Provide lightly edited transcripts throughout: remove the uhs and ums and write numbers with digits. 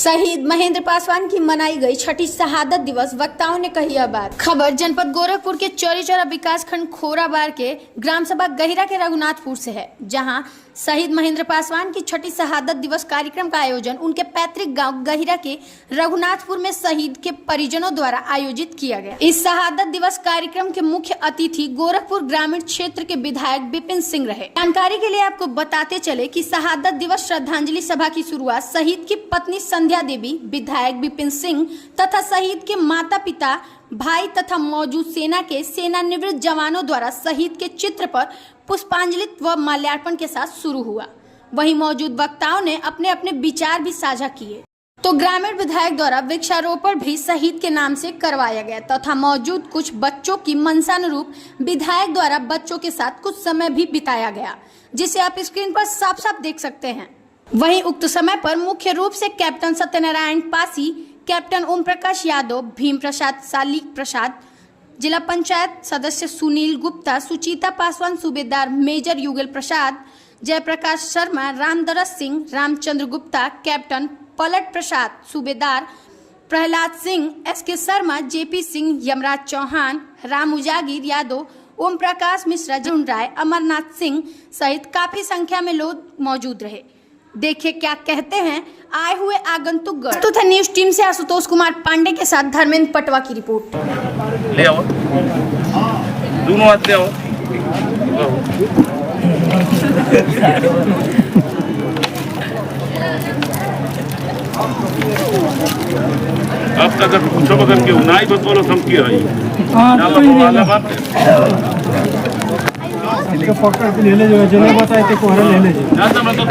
शहीद महेंद्र पासवान की मनाई गई छठी शहादत दिवस, वक्ताओं ने कही यह बात। खबर जनपद गोरखपुर के चौरीचौरा विकासखंड खोराबार के ग्राम सभा गहिरा के रघुनाथपुर से है, जहां शहीद महेंद्र पासवान की छठी शहादत दिवस कार्यक्रम का आयोजन उनके पैतृक गांव गहिरा के रघुनाथपुर में शहीद के परिजनों द्वारा आयोजित किया गया। इस शहादत दिवस कार्यक्रम के मुख्य अतिथि गोरखपुर ग्रामीण क्षेत्र के विधायक विपिन सिंह रहे। जानकारी के लिए आपको बताते चले कि शहादत दिवस श्रद्धांजलि सभा की शुरुआत शहीद की पत्नी संध्या देवी, विधायक विपिन सिंह तथा शहीद के माता पिता, भाई तथा मौजूद सेना के सेवानिवृत्त जवानों द्वारा शहीद के चित्र पर पुष्पांजलि व माल्यार्पण के साथ शुरू हुआ। वहीं मौजूद वक्ताओं ने अपने अपने विचार भी साझा किए। तो ग्रामीण विधायक द्वारा वृक्षारोपण भी शहीद के नाम से करवाया गया तथा मौजूद कुछ बच्चों की मंशानुरूप विधायक द्वारा बच्चों के साथ कुछ समय भी बिताया गया, जिसे आप स्क्रीन पर साफ साफ देख सकते हैं। वहीं उक्त समय पर मुख्य रूप से कैप्टन सत्यनारायण पासी, कैप्टन ओम प्रकाश यादव, भीम प्रसाद सालिक प्रसाद, जिला पंचायत सदस्य सुनील गुप्ता, सुचिता पासवान, सूबेदार मेजर युगल प्रसाद, जयप्रकाश शर्मा, रामदरस सिंह, रामचंद्र गुप्ता, कैप्टन पलट प्रसाद, सूबेदार प्रहलाद सिंह, SK शर्मा, JP सिंह, यमराज चौहान, राम उजागिर यादव, ओम प्रकाश मिश्रा, जरुण राय, अमरनाथ सिंह सहित काफी संख्या में लोग मौजूद रहे। देखिए क्या कहते हैं आए हुए आगंतुक गण। तो था न्यूज टीम से आशुतोष कुमार पांडे के साथ धर्मेंद्र पटवा की रिपोर्ट। ले आओ, दोनों हाथ ले आओ। अब तक पूछो बगन के उनाई बस बोलो समझी रही। इसको पकड़ के ले ले जो जने बताए थे कोहरा ले ले ज्यादा मतलब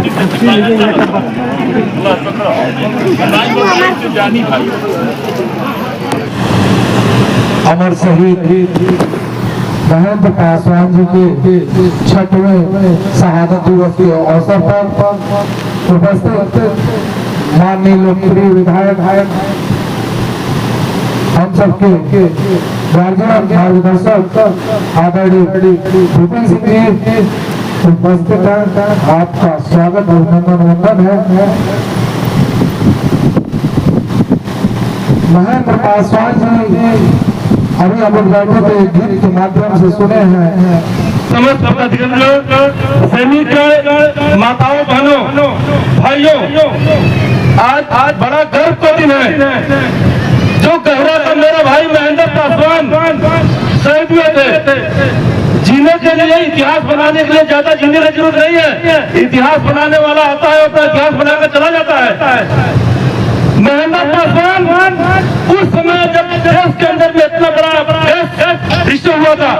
जानी भाई अमर शहीद महेंद्र पासवान जी के छठवें शहादत दिवस के अवसर पर उपस्थित माननीय लोकप्रिय विधायक हम सबके गार्जियन मार्गदर्शक आदरणीय विपिन सिंह जी उपस्थित हैं। आपका स्वागत अभिनंदन वंदन है। महेंद्र पासवान जी अभी हम लोग बैठे थे, गीत के माध्यम से सुने हैं। समस्त सैनिक, माताओं, बहनों, भाइयों, आज बड़ा गर्व का दिन है। जो गहरा का मेरा भाई महेंद्र पासवान शहीद हुए थे। जीने के लिए, इतिहास बनाने के लिए ज्यादा जीने की जरूरत नहीं है। इतिहास बनाने वाला आता है, अपना इतिहास बनाकर चला जाता है। महेंद्र पासवान उस समय जब देश के अंदर में इतना बड़ा विषय हुआ था,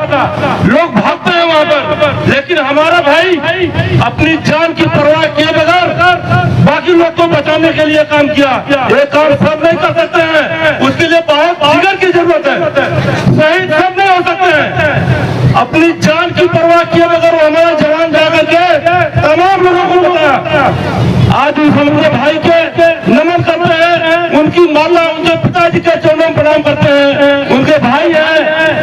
लोग भागते हैं वहां पर, लेकिन हमारा भाई अपनी जान की परवाह किए बगैर बाकी लोग को बचाने के लिए काम किया। ये काम सब नहीं कर सकते हैं, उसके लिए बहुत जिगर की जरूरत है। शहीद सब नहीं हो सकते हैं। अपनी जान की परवाह किए बगैर हमारे जवान जाकर के तमाम लोगों को बताया। आज उस हमारे भाई के नमन करते हैं, उनकी माला उनके पिताजी के चरणों में प्रणाम करते हैं। उनके भाई हैं,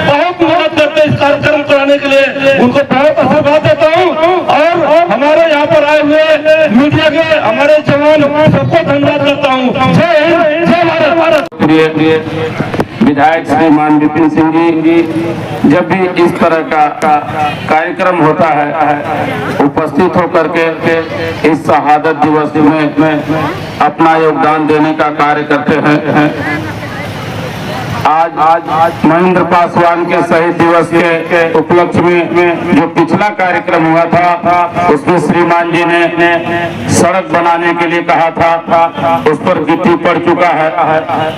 बहुत मेहनत करते हैं इस कार्यक्रम कराने के लिए, उनको बहुत आशीर्वाद देता हूँ। और हमारे यहाँ पर आए हुए मीडिया के हमारे जवान सबको धन्यवाद करता हूँ। जय हिंद, जय भारत। प्रिय विधायक श्रीमान विपिन सिंह जी, जब भी इस तरह का कार्यक्रम होता है, उपस्थित होकर के इस शहादत दिवस में अपना योगदान देने का कार्य करते हैं। आज महेंद्र पासवान के शहीद दिवस के उपलक्ष्य में जो पिछला कार्यक्रम हुआ था, उसमें श्रीमान जी ने सड़क बनाने के लिए कहा था। उस पर गिट्टी पड़ चुका है।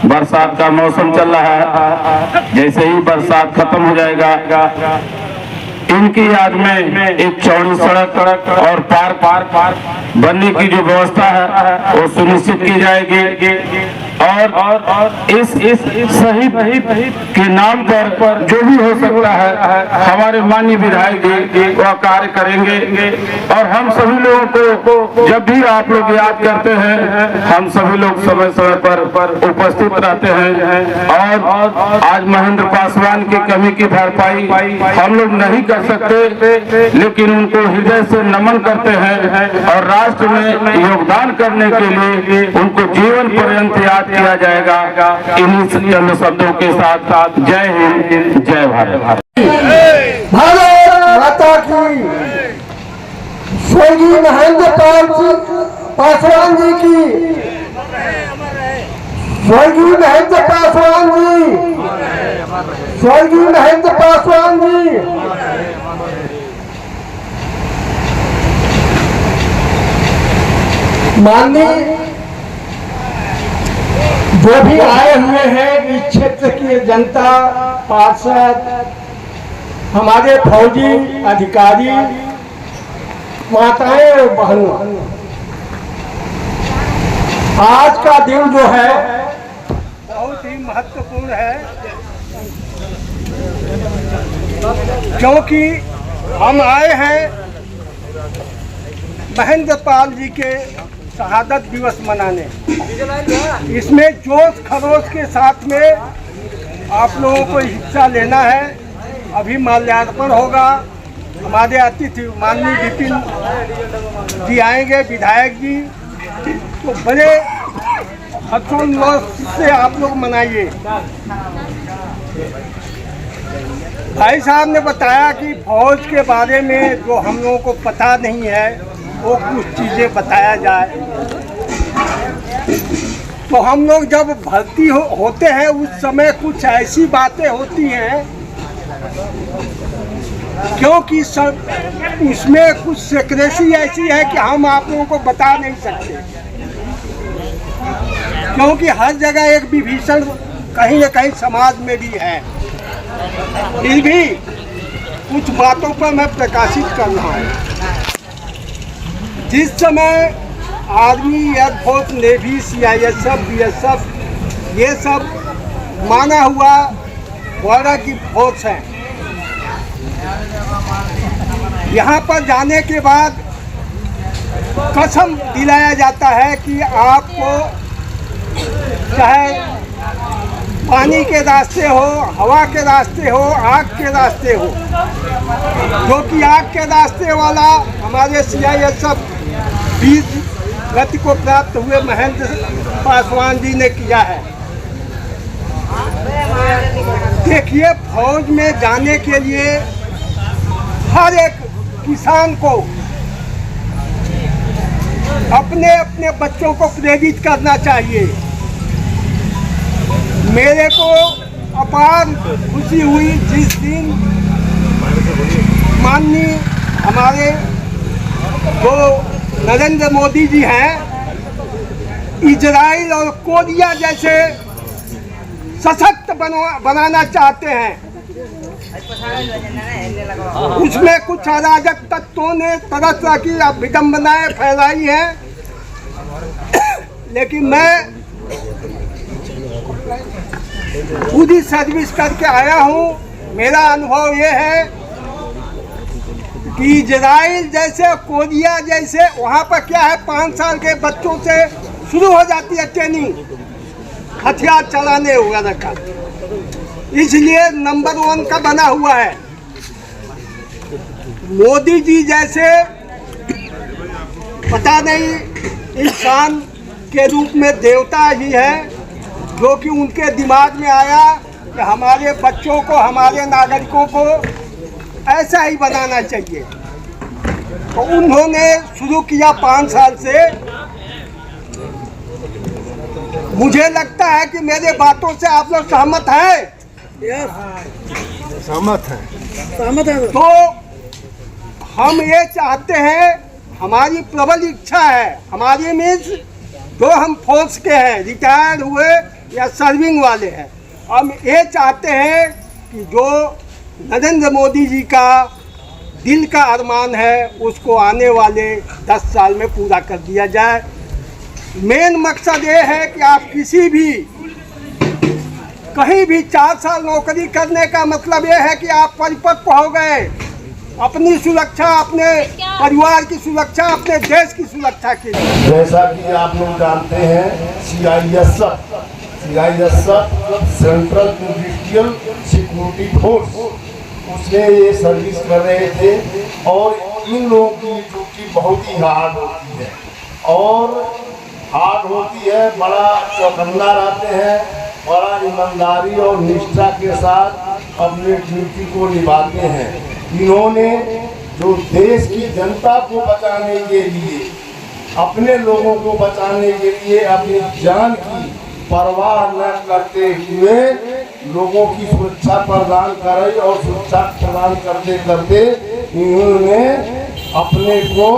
बरसात का मौसम चल रहा है, जैसे ही बरसात खत्म हो जाएगा, इनकी याद में एक चौड़ी सड़क और पार्क बनने की जो व्यवस्था है वो सुनिश्चित की जाएगी। और इस शहीद के नाम पर जो भी हो सकता है हमारे माननीय विधायक जी वह कार्य करेंगे। और हम सभी लोगों को जब भी आप लोग याद करते हैं हम सभी लोग समय समय पर उपस्थित रहते हैं। और आज महेंद्र पासवान की कमी की भरपाई हम लोग नहीं कर सकते, लेकिन उनको हृदय से नमन करते हैं और राष्ट्र में योगदान करने के लिए उनको जीवन पर्यंत याद किया जाएगा। इन्हीं चंद शब्दों के साथ जय हिंद, जय भारत। भारत माता की, स्वर्गीय महेंद्र पासवान जी की, स्वर्गीय महेंद्र पासवान जी, स्वर्गीय महेंद्र पासवान जी। माननीय जो भी आए हुए हैं इस क्षेत्र की जनता, पार्षद, हमारे फौजी अधिकारी, माताएं और बहनों, आज का दिन जो है बहुत ही महत्वपूर्ण है, क्योंकि हम आए हैं महेंद्र पाल जी के शहादत दिवस मनाने। इसमें जोश खरोश के साथ में आप लोगों को हिस्सा लेना है। अभी माल्यार्पण होगा, हमारे अतिथि माननीय विपिन जी आएंगे, विधायक जी, तो बड़े हर्षोल्लास से आप लोग मनाइए। भाई साहब ने बताया कि फौज के बारे में जो हम लोगों को पता नहीं है वो कुछ चीज़ें बताया जाए। तो हम लोग जब भर्ती होते हैं उस समय कुछ ऐसी बातें होती हैं, क्योंकि सब उसमें कुछ सीक्रेसी ऐसी है कि हम आप लोगों को बता नहीं सकते, क्योंकि हर जगह एक विभीषण कहीं न कहीं समाज में भी है। फिर भी कुछ बातों पर मैं प्रकाशित कर रहा हूँ। जिस समय army, air force, navy, CISF, BSF ये सब माना हुआ बॉर्डर की फोर्स है, यहाँ पर जाने के बाद कसम दिलाया जाता है कि आपको चाहे पानी के रास्ते हो, हवा के रास्ते हो, आग के रास्ते हो, जो कि आग के रास्ते वाला हमारे CISF 20 गति को प्राप्त हुए महेंद्र पासवान जी ने किया है। देखिए, फौज में जाने के लिए हर एक किसान को अपने अपने बच्चों को प्रेरित करना चाहिए। मेरे को अपार खुशी हुई जिस दिन माननीय हमारे जो नरेंद्र मोदी जी हैं इजराइल और कोरिया जैसे सशक्त बनाना चाहते हैं। उसमें कुछ अराजक तत्वों ने तरह तरह की विडंबनाएं फैलाई हैं, लेकिन मैं पूरी सर्विस करके आया हूँ। मेरा अनुभव ये है कि इजराइल जैसे, कोरिया जैसे, वहाँ पर क्या है 5 साल के बच्चों से शुरू हो जाती है ट्रेनिंग हथियार चलाने वगैरह का, इसलिए नंबर 1 का बना हुआ है। मोदी जी जैसे पता नहीं इंसान के रूप में देवता ही है, जो कि उनके दिमाग में आया कि हमारे बच्चों को, हमारे नागरिकों को ऐसा ही बनाना चाहिए। तो उन्होंने शुरू किया 5 साल से। मुझे लगता है कि मेरे बातों से आप लोग सहमत हैं? सहमत है। तो हम ये चाहते हैं, हमारी प्रबल इच्छा है, हमारी मीन्स जो हम फोर्स के हैं, रिटायर्ड हुए या सर्विंग वाले हैं, हम ये चाहते हैं कि जो नरेंद्र मोदी जी का दिल का अरमान है उसको आने वाले 10 साल में पूरा कर दिया जाए। मेन मकसद ये है कि आप किसी भी कहीं भी 4 साल नौकरी करने का मतलब ये है कि आप परिपक्व हो गए, अपनी सुरक्षा, अपने परिवार की सुरक्षा, अपने देश की सुरक्षा के लिए। जैसा कि आप लोग जानते हैं CISF central industrial security force, उसमें ये सर्विस कर रहे थे और इन लोगों की ड्यूटी बहुत ही हार्ड होती है बड़ा चौकन्ना रहते हैं, बड़ा ईमानदारी और निष्ठा के साथ अपने ड्यूटी को निभाते हैं। इन्होंने जो देश की जनता को बचाने के लिए, अपने लोगों को बचाने के लिए अपनी जान की परवाह न करते हुए लोगों की सुरक्षा प्रदान करे और सुरक्षा प्रदान करते करते इन्होंने अपने को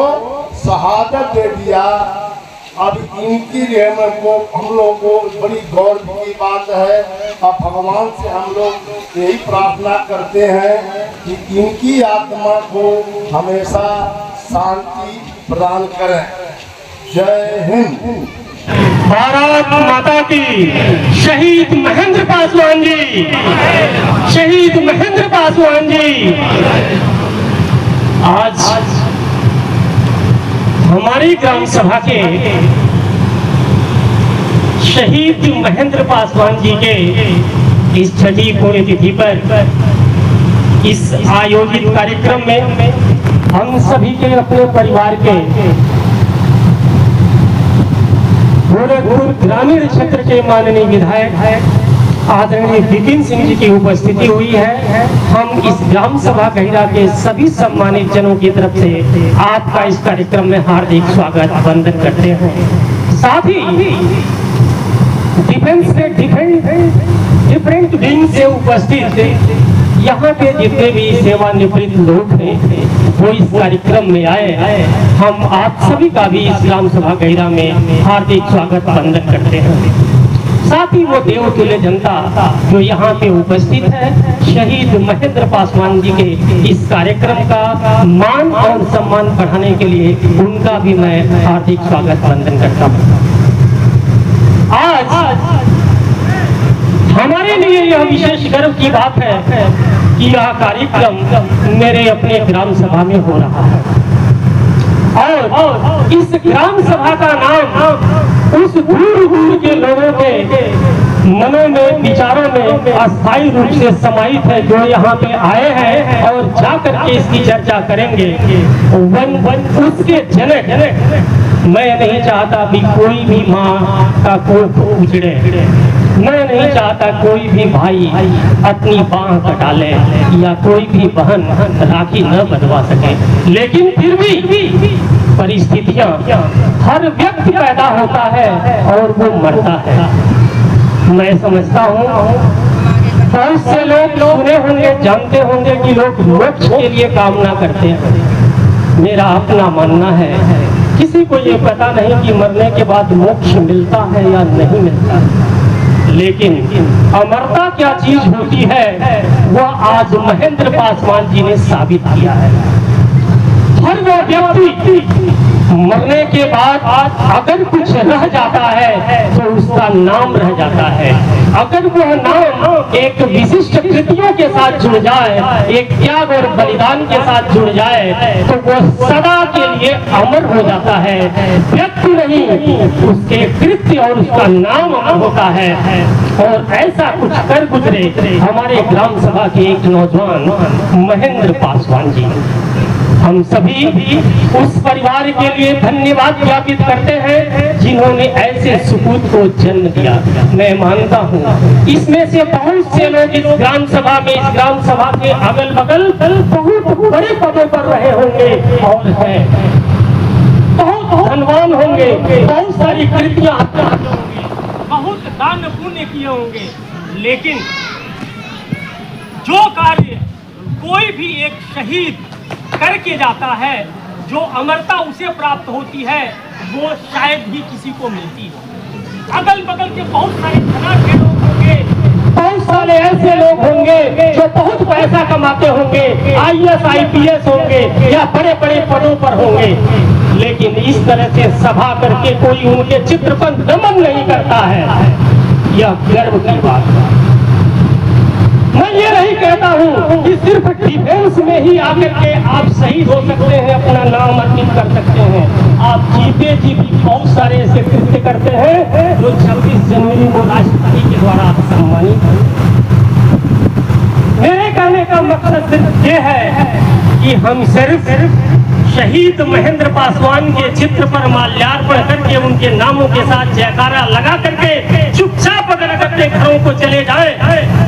शहादत दे दिया। अब इनकी रहमत को हम लोग को बड़ी गौर की बात है। अब भगवान से हम लोग यही प्रार्थना करते हैं कि इनकी आत्मा को हमेशा शांति प्रदान करें। जय हिंद। भारत माता की। शहीद महेंद्र पासवान जी, शहीद महेंद्र पासवान जी। आज हमारी ग्राम सभा के शहीद महेंद्र पासवान जी के इस छठी पुण्यतिथि पर इस आयोजित कार्यक्रम में हम सभी के अपने परिवार के गोरखपुर ग्रामीण क्षेत्र के माननीय विधायक आदरणीय विपिन सिंह जी की उपस्थिति हुई है। हम इस ग्राम सभा गहिरा के सभी सम्मानित जनों की तरफ से आपका इस कार्यक्रम में हार्दिक स्वागत वंदन करते हैं। साथ ही डिफेंस के डिफरेंट विंग से उपस्थित यहाँ के जितने भी सेवानिवृत्त लोग हैं वो इस कार्यक्रम में आए। हम आप सभी का भी इस ग्राम सभा गहिरा में हार्दिक स्वागत वंदन करते हैं। साथ ही वो देवतुल्य जनता जो यहाँ पे उपस्थित है, शहीद महेंद्र पासवान जी के इस कार्यक्रम का मान और सम्मान बढ़ाने के लिए उनका भी मैं हार्दिक स्वागत वंदन करता हूँ। आज हमारे लिए यह विशेष गर्व की बात है कि यह कार्यक्रम मेरे अपने ग्राम सभा में हो रहा है और इस ग्राम सभा का नाम उस दूर दूर के लोगों के मनों में, विचारों में अस्थायी रूप से समाहित है, जो यहाँ पे आए हैं और जाकर के इसकी चर्चा करेंगे। उसके जनक मैं नहीं चाहता भी कोई भी माँ का कोख उजड़े, मैं नहीं चाहता कोई भी भाई अपनी बाह कटा ले या कोई भी बहन राखी न बंधवा सके, लेकिन फिर भी परिस्थितियां, हर व्यक्ति पैदा होता है और वो मरता है। मैं समझता हूँ बहुत से लोग सुने होंगे, जानते होंगे कि लोग मोक्ष के लिए कामना करते हैं। मेरा अपना मानना है किसी को ये पता नहीं कि मरने के बाद मोक्ष मिलता है या नहीं मिलता है, लेकिन अमरता क्या चीज होती है वह आज महेंद्र पासवान जी ने साबित किया है। हर वो व्यक्ति मरने के बाद अगर कुछ रह जाता है तो उसका नाम रह जाता है। अगर वह नाम एक विशिष्ट कृतियों के साथ जुड़ जाए, एक त्याग और बलिदान के साथ जुड़ जाए तो वह सदा के लिए अमर हो जाता है। व्यक्ति नहीं, उसके कृत्य और उसका नाम अमर होता है। और ऐसा कुछ कर गुजरे हमारे ग्राम सभा के एक नौजवान महेंद्र पासवान जी। हम सभी उस परिवार के लिए धन्यवाद ज्ञापित करते हैं जिन्होंने ऐसे सुपूत को जन्म दिया। मैं मानता हूँ इसमें से बहुत से लोग इस ग्राम सभा में, इस ग्राम सभा के अगल बगल बहुत बड़े पदों पर रहे होंगे और हैं, बहुत धनवान होंगे, बहुत सारी कृतियां होंगी, बहुत दान पुण्य किए होंगे, लेकिन जो कार्य कोई भी एक शहीद करके जाता है, जो अमरता उसे प्राप्त होती है, वो शायद ही किसी को मिलती हो। अगल बगल के बहुत सारे धनाढ्य लोग होंगे, बहुत सारे ऐसे लोग होंगे जो बहुत पैसा कमाते होंगे, IAS IPS होंगे या बड़े बड़े पदों पर होंगे, लेकिन इस तरह से सभा करके कोई उनके चित्र पर नमन नहीं करता है, यह गर्व की बात है। मैं ये नहीं कहता हूँ कि सिर्फ डिफेंस में ही आकर के आप शहीद हो सकते हैं, अपना नाम अर्पित कर सकते हैं। आप जीते जी भी बहुत सारे ऐसे कृत्य करते हैं जो 26 जनवरी को राष्ट्रपति के द्वारा आप सम्मानित हैं। मेरे कहने का मकसद सिर्फ ये है कि हम सिर्फ शहीद महेंद्र पासवान के चित्र पर माल्यार्पण करके उनके नामों के साथ जयकारा लगा करके चुपचाप अगर अपने घरों को चले जाएं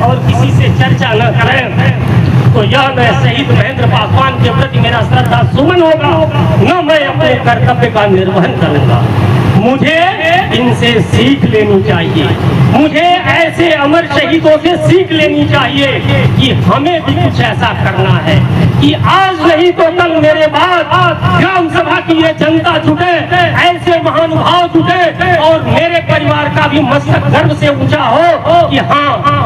और किसी से चर्चा न करें तो यह मैं शहीद महेंद्र पासवान के प्रति मेरा श्रद्धा सुमन होगा, न मैं अपने कर्तव्य का निर्वहन करूंगा। मुझे इनसे सीख लेनी चाहिए, मुझे ऐसे अमर शहीदों से सीख लेनी चाहिए कि हमें भी कुछ ऐसा करना है कि आज नहीं तो कल मेरे बाद ग्राम सभा की ये जनता जुटे, ऐसे महानुभाव जुटे और मेरे परिवार का भी मस्तक गर्व से ऊंचा हो कि हाँ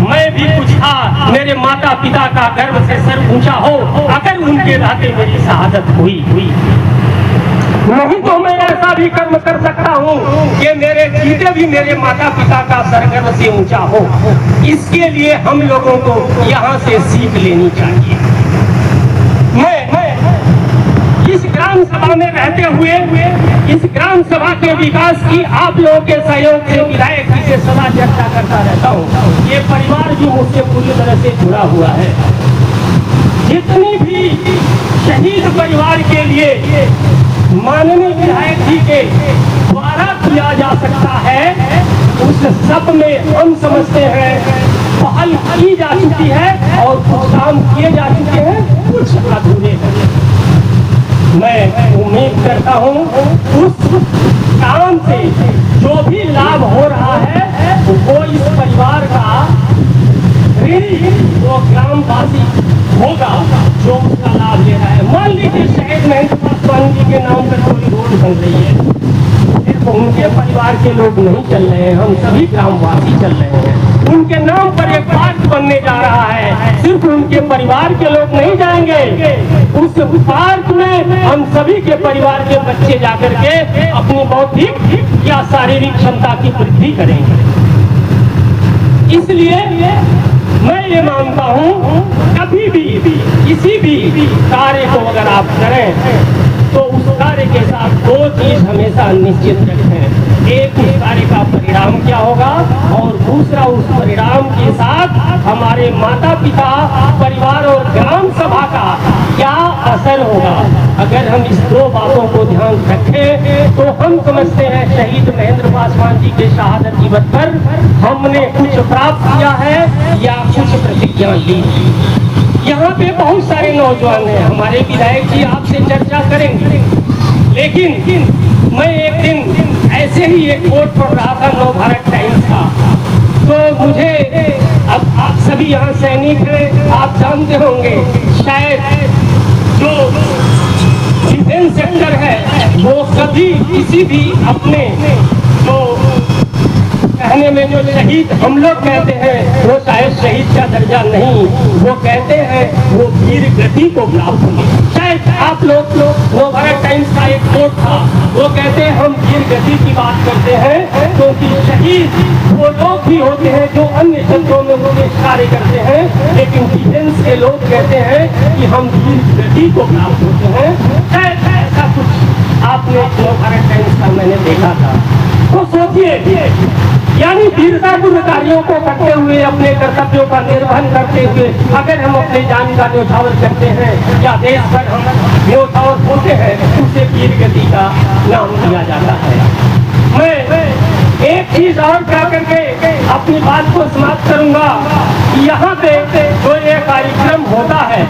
मैं भी कुछ था, मेरे माता पिता का गर्व से सर ऊंचा हो अगर उनके रहते मेरी शहादत हुई। नहीं तो मैं ऐसा भी कर्म कर सकता हूँ कि मेरे जीते भी मेरे माता पिता का सरगर्व से ऊंचा हो। इसके लिए हम लोगों को यहाँ से सीख लेनी चाहिए। मैं इस ग्राम सभा में रहते हुए इस ग्राम सभा के विकास की आप लोगों के सहयोग से विधायक जी से सदा चर्चा करता रहता हूँ। ये परिवार भी मुझसे पूरी तरह से जुड़ा हुआ है। जितनी भी शहीद परिवार के लिए माननीय विधायक जी के द्वारा किया जा सकता है उस सब में हम समझते हैं पहल की जा चुकी है और कुछ काम किए जा चुके हैं, कुछ अधूरे हैं। मैं उम्मीद करता हूँ उस काम से जो भी लाभ हो रहा है वो इस परिवार का वो ग्रामवासी होगा जो उसका लाभ ले रहा है। मान लीजिए शहीद महेंद्र पासवान जी के नाम पर कोई रोड बन रही है, सिर्फ उनके परिवार के लोग नहीं चल रहे हैं, हम सभी ग्रामवासी चल रहे हैं। उनके नाम पर एक पार्क बनने जा रहा है, सिर्फ उनके परिवार के लोग नहीं जाएंगे, उस पार्क में हम सभी के परिवार के बच्चे जाकर के अपनी बौद्धिक या शारीरिक क्षमता की वृद्धि करेंगे। इसलिए मैं ये मानता हूँ कभी भी किसी भी कार्य को अगर आप करें तो उस कार्य के साथ दो चीज हमेशा निश्चित रखें। एक उस कार्य का परिणाम क्या होगा और दूसरा उस परिणाम के साथ हमारे माता पिता, परिवार और ग्राम सभा का क्या असर होगा। अगर हम इस दो बातों को ध्यान रखें तो हम समझते हैं शहीद महेंद्र पासवान जी के शहादत दिवस पर हमने कुछ प्राप्त किया है या कुछ प्रतिज्ञा ली। यहाँ पे बहुत सारे नौजवान हैं, हमारे विधायक जी आपसे चर्चा करेंगे, लेकिन मैं एक दिन ऐसे ही एक बोर्ड पढ़ रहा था नव भारत टाइम्स का, तो मुझे अब आप सभी यहाँ सैनिक हैं, आप जानते होंगे शायद जो डिफेंस सेक्टर है वो कभी किसी भी अपने जो कहने में जो शहीद हम लोग कहते हैं वो शायद शहीद का दर्जा नहीं, वो कहते हैं वो वीर गति को प्राप्त हुई। शायद आप लोग नव भारत टाइम्स का एक कोट था, वो कहते हैं हम वीर गति की बात करते हैं क्योंकि शहीद वो लोग भी होते हैं जो अन्य क्षेत्रों में वो कार्य करते हैं, लेकिन डिफेंस के लोग कहते हैं कि हम वीर गति को प्राप्त होते हैं। शायद ऐसा कुछ आपने नव भारत टाइम्स का मैंने देखा था। तो सोचिए यानी वीरतापूर्ण कार्यों को करते हुए अपने कर्तव्यों का निर्वहन करते हुए अगर हम अपने जान का न्यौछावर करते हैं या देश पर हम न्यौछावर होते हैं उसे वीर गति का नाम दिया जाता है। मैं एक चीज और कह करके अपनी बात को समाप्त करूंगा। यहाँ पे जो ये कार्यक्रम होता है,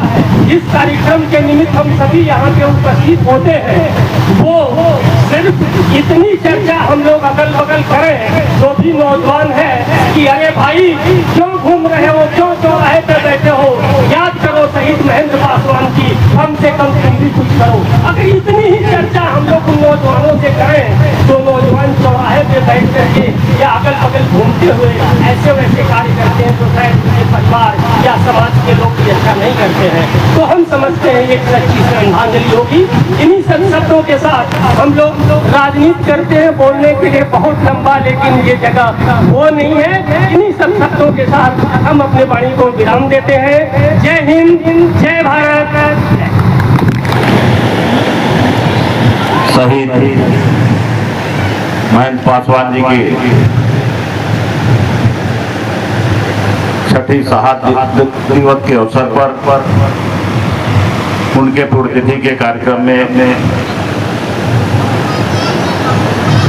इस कार्यक्रम के निमित्त हम सभी यहाँ पे उपस्थित होते हैं, वो सिर्फ इतनी चर्चा हम लोग अगल बगल करें जो भी नौजवान है कि अरे भाई क्यों घूम रहे हो, क्यों चौराहे पे बैठे हो, याद करो शहीद महेंद्र पासवान की, कम से कम तुम भी कुछ करो। अगर इतनी ही चर्चा हम लोग नौजवानों से करें तो नौजवान चौराहे पे बैठ करके या अगल बगल घूमते हुए ऐसे वैसे कार्य करते हैं तो शायद परिवार या समाज के लोग भी अच्छा नहीं करते हैं। तो हम समझते हैं ये सच्ची श्रद्धांजलि होगी। इन्हीं सब शब्दों के साथ हम लोग राजनीति करते हैं, बोलने के लिए बहुत लंबा, लेकिन ये जगह वो नहीं है। इन्हीं सब शब्दों के साथ हम अपने वाणी को विराम देते हैं। जय हिंद, जय भारत। शहीद महेंद्र पासवान जी की छठी शहादत दिवस के अवसर पर उनके पुण्यतिथि के कार्यक्रम में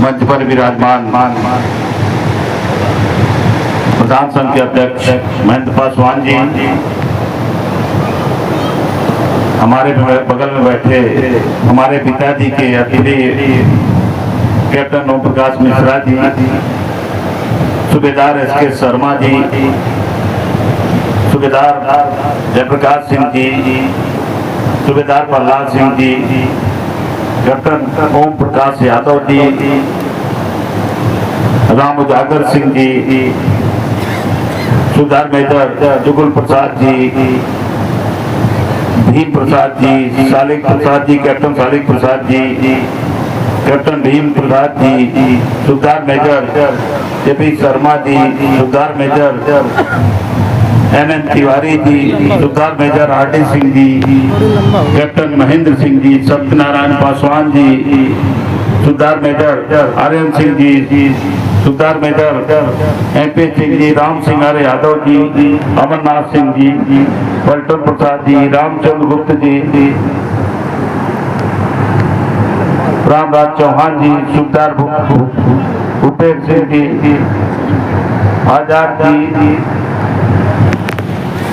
मंच पर विराजमान प्रधान संघ के अध्यक्ष महेंद्र पासवान जी, हमारे बगल में बैठे हमारे पिताजी के अतिथि कैप्टन ओम प्रकाश मिश्रा जी, सूबेदार एस.के. शर्मा जी, सूबेदार जयप्रकाश सिंह जी, सूबेदार प्रहलाद सिंह जी, कैप्टन ओम प्रकाश यादव जी, राम उजागर सिंह जी, सूबेदार मेजर जुगल प्रसाद जी, भीम प्रसाद जी, सालिक प्रसाद जी, कैप्टन सालिक प्रसाद जी, कैप्टन भीम प्रसाद जी, सूबेदार मेजर जे.पी. शर्मा जी, सूबेदार मेजर एन.एन. तिवारी जी, सूबेदार major RD. Singh ji, captain Mahendra Singh ji, Satyanarayan Paswan ji, सूबेदार मेजर आर्यन सिंह जी, सूबेदार मेजर एम.पी. सिंह जी, राम सिंह आर्य यादव जी, अमरनाथ सिंह जी, पलटन प्रसाद जी, रामचंद्र गुप्त जी, रामराज चौहान जी, सूबेदार भूपेश सिंह जी, आजाद जी,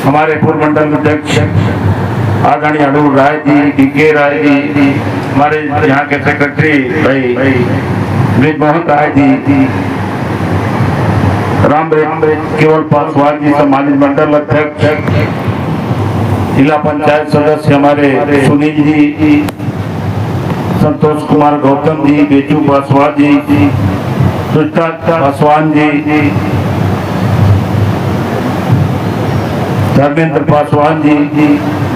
हमारे पूर्व मंडल अध्यक्ष आदरणीय अनूर राय जी, डी.के. राय जी, हमारे यहाँ के सेक्रेटरी भाई ब्रिजमोहन राय जी, राम केवल पासवान जी, सम्मानित मंडल अध्यक्ष, जिला पंचायत सदस्य हमारे सुनील जी, संतोष कुमार गौतम जी, बेचू पासवान जी, सुष्टा पासवान जी, धर्मेंद्र पासवान जी,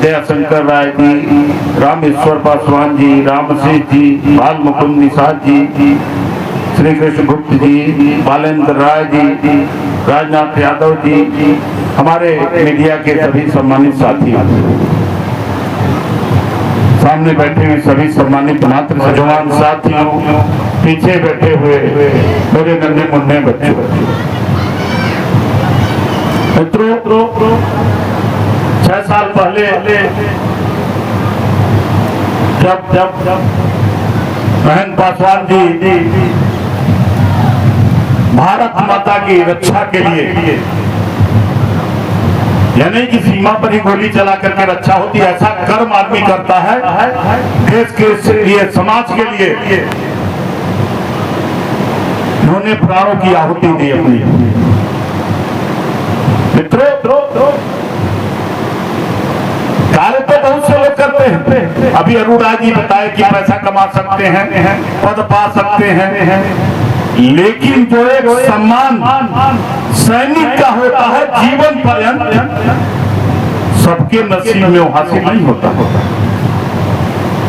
दयाशंकर राय जी, रामेश्वर पासवान जी, राम सिंह जी, बाल मुकुंद निषाद जी, श्री कृष्ण गुप्त जी, बालेंद्र राय जी, राजनाथ यादव जी, हमारे मीडिया के सभी सम्मानित साथी, सामने बैठे हुए सभी सम्मानित मातृ जवान साथियों, पीछे बैठे हुए मेरे नन्हे मुन्ने बच्चों, मित्रों, 6 साल पहले जब महेंद्र पासवान जी भारत माता की रक्षा के लिए, यानी कि सीमा पर ही गोली चला करके रक्षा होती है, ऐसा कर्म आदमी करता है देश के लिए, समाज के लिए। उन्होंने प्राणों की आहुति दी अपनी। मित्रों, कार्य तो बहुत से लोग करते हैं। अभी अरुणा जी बताए कि पैसा कमा सकते हैं, पद पा सकते हैं, लेकिन जो एक सम्मान सैनिक का होता है जीवन पर्यंत, सबके नसीब में हासिल नहीं होता।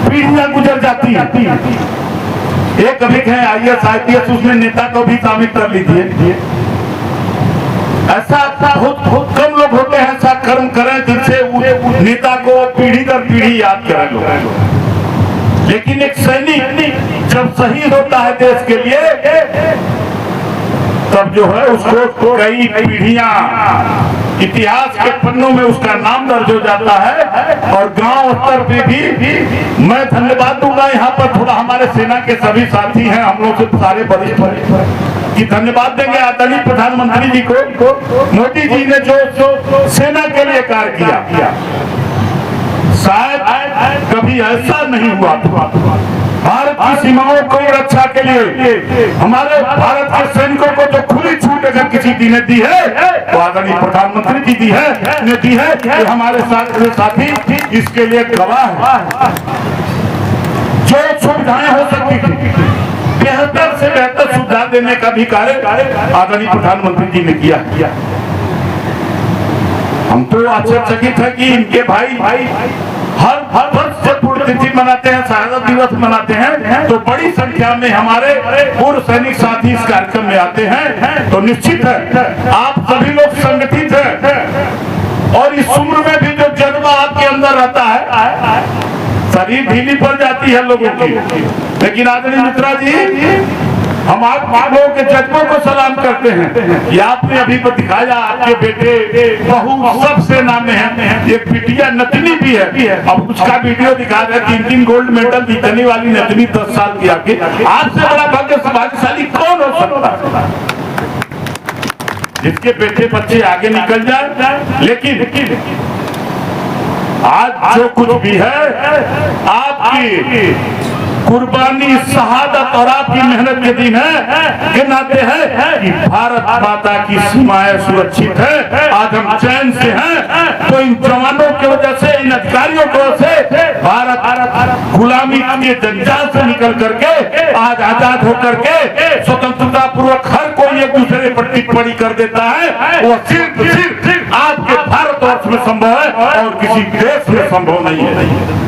पीढ़ियां गुजर जाती हैं। एक अभी है IAS IPS, उसमें नेता को भी शामिल कर लीजिए। ऐसा बहुत कम लोग होते हैं ऐसा कर्म करें जिनसे नेता को पीढ़ी दर पीढ़ी याद करें लोग। लेकिन एक सैनिक जब शहीद होता है देश के लिए, तब जो है उसको कई पीढ़ियां इतिहास के पन्नों में उसका नाम दर्ज हो जाता है। और गांव स्तर पे भी मैं धन्यवाद दूंगा, यहाँ पर थोड़ा हमारे सेना के सभी साथी हैं, हम लोग से सारे वरिष्ठ कि धन्यवाद देंगे आदरणीय प्रधानमंत्री जी को। मोदी जी ने जो सेना के लिए कार्य किया, शायद कभी ऐसा नहीं हुआ था। भारत की सीमाओं को रक्षा के लिए हमारे भारत के सैनिकों को जो खुली छूट अगर किसी ने दी है तो आदरणीय प्रधानमंत्री जी दी है, कि हमारे साथी इसके लिए गवाह है। जो सुविधाएं हो सकती थी, बेहतर से बेहतर सुविधा देने का भी कार्य आदरणीय प्रधानमंत्री जी ने किया। हम तो आश्चर्यचकित है कि इनके भाई हर वर्ष जब पुण्यतिथि मनाते हैं, शहादत दिवस मनाते हैं, तो बड़ी संख्या में हमारे पूर्व सैनिक साथी इस कार्यक्रम में आते हैं। तो निश्चित है आप सभी लोग संगठित हैं और इस उम्र में भी जो जज्बा आपके अंदर रहता है, शरीर ढीली पड़ जाती है लोगों की, लेकिन आदरणीय मित्रा जी हम आप लोगों के जज्बों को सलाम करते हैं कि आपने अभी तो दिखाया आपके बेटे बहू सब सेना में है, एक बिटिया नतनी भी है। अब उसका वीडियो दिखा रहे 3 गोल्ड मेडल जीतने वाली नतनी 10 साल की आपकी, आपसे बड़ा भाग्यशाली कौन हो सकता है जिसके बेटे बच्चे आगे निकल जाए। लेकिन आज जो कुछ भी है आपकी कुर्बानी, शहादत और आपकी मेहनत के दिन है के नाते है कि भारत माता की सीमाएं सुरक्षित है। आज हम चैन से हैं तो इन जवानों की वजह से, इन अधिकारियों की वजह से भारत गुलामी के जंजाल से निकल करके आज आजाद होकर के स्वतंत्रता पूर्वक हर कोई एक दूसरे पर टिप्पणी कर देता है। वो सिर्फ आपके भारतवर्ष में संभव है और किसी देश में संभव नहीं है।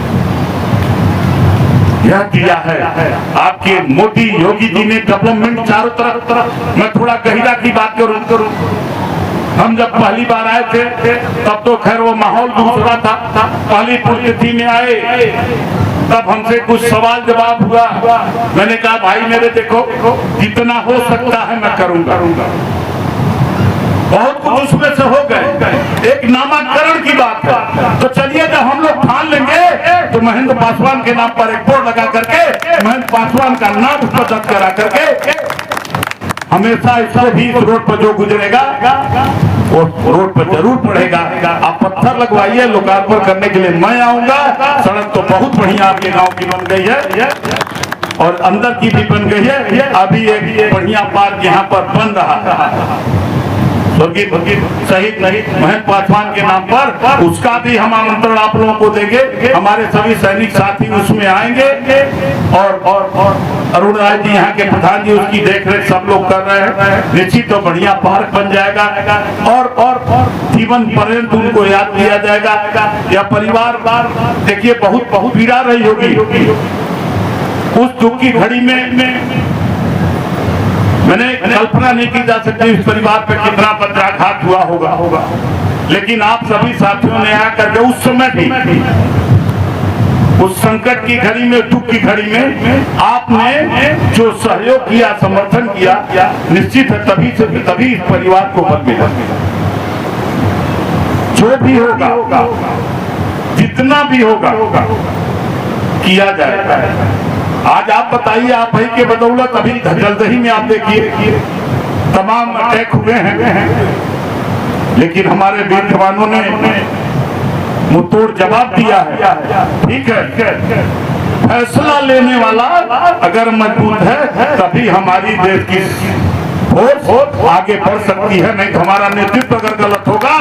यह किया है आपके मोदी योगी जी ने डेवलपमेंट चारों तरफ। मैं थोड़ा गहिरा की बात करूं, हम जब पहली बार आए थे तब तो खैर वो माहौल दूसरा था। पहली पुण्यतिथि में आए तब हमसे कुछ सवाल जवाब हुआ। मैंने कहा भाई मेरे देखो जितना हो सकता है मैं करूंगा। बहुत कुछ उसमें से हो गए। एक नामाकरण की बात है तो चलिए जब हम लोग ठान लेंगे तो महेंद्र पासवान के नाम पर एक बोर्ड लगा करके महेंद्र पासवान का नाम उस पर दर्ज करा करके हमेशा इसको भी इस रोड पर जो गुजरेगा वो रोड पर जरूर पड़ेगा। आप पत्थर लगवाइए, लोकार्पण करने के लिए मैं आऊंगा। सड़क तो बहुत बढ़िया आपके गांव की बन गई है और अंदर की भी बन गई है। अभी एक बढ़िया पार्क यहाँ पर बन रहा है शहीद महेंद्र पासवान के नाम पर, उसका भी हम आमंत्रण आप लोगों को देंगे। हमारे सभी सैनिक साथी उसमें आएंगे और अरुण राय जी यहाँ के प्रधान जी उसकी देखरेख सब लोग कर रहे हैं। निश्चित तो बढ़िया पार्क बन जाएगा और जीवन पर्यंत उनको याद किया जाएगा। या परिवार देखिए बहुत पीड़ा रही होगी उस दुख की घड़ी में। मैंने कल्पना नहीं की जा सकती इस परिवार पे कितना वज्राघात हुआ होगा, लेकिन आप सभी साथियों ने आकर के उस समय भी उस संकट की घड़ी में, दुख की घड़ी में आपने जो सहयोग किया, समर्थन किया, निश्चित है तभी इस परिवार को बल मिला। जो भी होगा, जितना भी होगा किया जाएगा। आज आप बताइए, आप भाई के बदौलत अभी जल्द ही में आप देखिए तमाम अटैक हुए हैं, लेकिन हमारे वीर जवानों ने मुंहतोड़ जवाब दिया है। ठीक है, फैसला लेने वाला अगर मजबूत है तभी हमारी देश की फोर्स आगे बढ़ सकती है। नहीं तो हमारा नेतृत्व अगर गलत होगा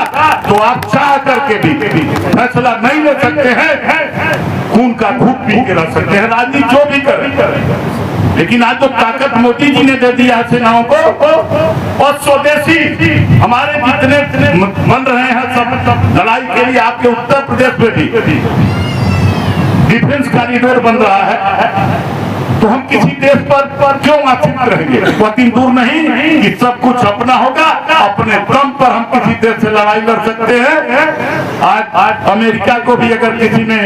तो आप चाह करके भी फैसला नहीं ले सकते हैं, खून का घूंट पी के रह सकते हैं, राजनीति जो भी करें। लेकिन आज तो ताकत मोदी जी ने दे दिया सेनाओं को और स्वदेशी हमारे जितने बन रहे हैं सब लड़ाई के लिए। आपके उत्तर प्रदेश में भी डिफेंस कॉरिडोर बन रहा है, तो हम किसी देश पर क्यों आश्रित रहेंगे? वह दिन दूर नहीं कि सब कुछ अपना होगा, अपने दम पर हम किसी देश से लड़ाई लड़ सकते हैं। आज अमेरिका को भी अगर किसी ने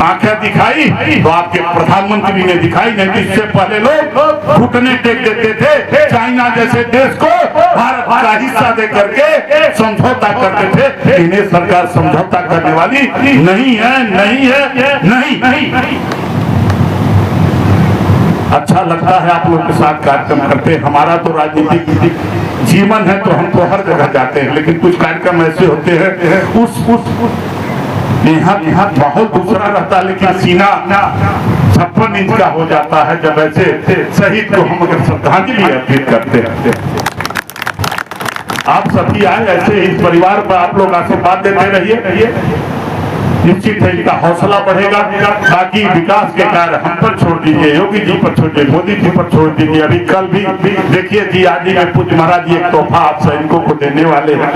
आंखें दिखाई तो आपके प्रधानमंत्री ने दिखाई नहीं। इससे पहले लोग घुटने टेक देते थे, चाइना जैसे देश को भारत का हिस्सा दे करके समझौता करते थे। इन्हें सरकार समझौता करने वाली नहीं है। अच्छा लगता है आप लोग के साथ कार्यक्रम करते हैं। हमारा तो राजनीतिक जीवन है तो हम तो हर जगह जाते हैं, लेकिन कुछ कार्यक्रम ऐसे होते हैं उस यहाँ माहौल दूसरा रहता है, लेकिन सीना 56 इंच का हो जाता है जब ऐसे शहीद को हम अगर श्रद्धांजलि अर्पित करते हैं। आप सभी आए ऐसे इस परिवार पर आप लोग आशीर्वाद देते रहिए। निश्चित है इनका हौसला बढ़ेगा। बाकी विकास के कार्य हम पर छोड़ दीजिए, योगी जी पर छोड़ दीजिए, मोदी जी पर छोड़ दीजिए। अभी कल भी देखिए जी आदि में पूज्य महाराज जी एक तोहफा आप सैनिकों को देने वाले हैं।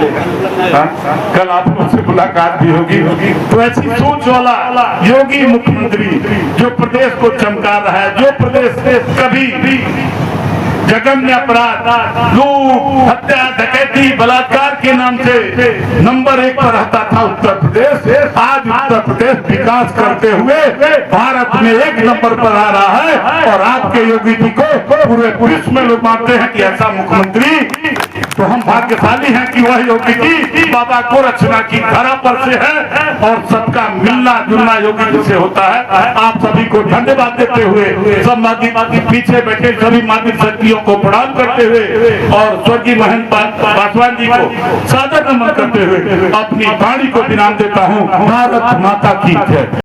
कल आप लोगों से मुलाकात भी होगी। तो ऐसी सोच वाला योगी मुख्यमंत्री जो प्रदेश को चमका रहा है, जो प्रदेश से कभी भी जघन्य अपराध, लूट, हत्या, डकैती, बलात्कार के नाम से नंबर 1 पर रहता था उत्तर प्रदेश, आज उत्तर प्रदेश विकास करते हुए भारत में 1 नंबर पर आ रहा है। और आपके योगी जी को पूरे विश्व में लोग मानते हैं कि ऐसा मुख्यमंत्री, तो हम भाग्यशाली हैं कि वह योगी जी बाबा गोरक्षनाथ की धरा पर से है और सबका मिलना जुलना योगी जी से होता है। आप सभी को धन्यवाद देते हुए, सब मादी पीछे बैठे सभी मादी शक्तियों को प्रणाम करते हुए और स्वर्गीय महंत पासवान जी को सादर नमन करते हुए अपनी वाणी को विराम देता हूँ। भारत माता की जय।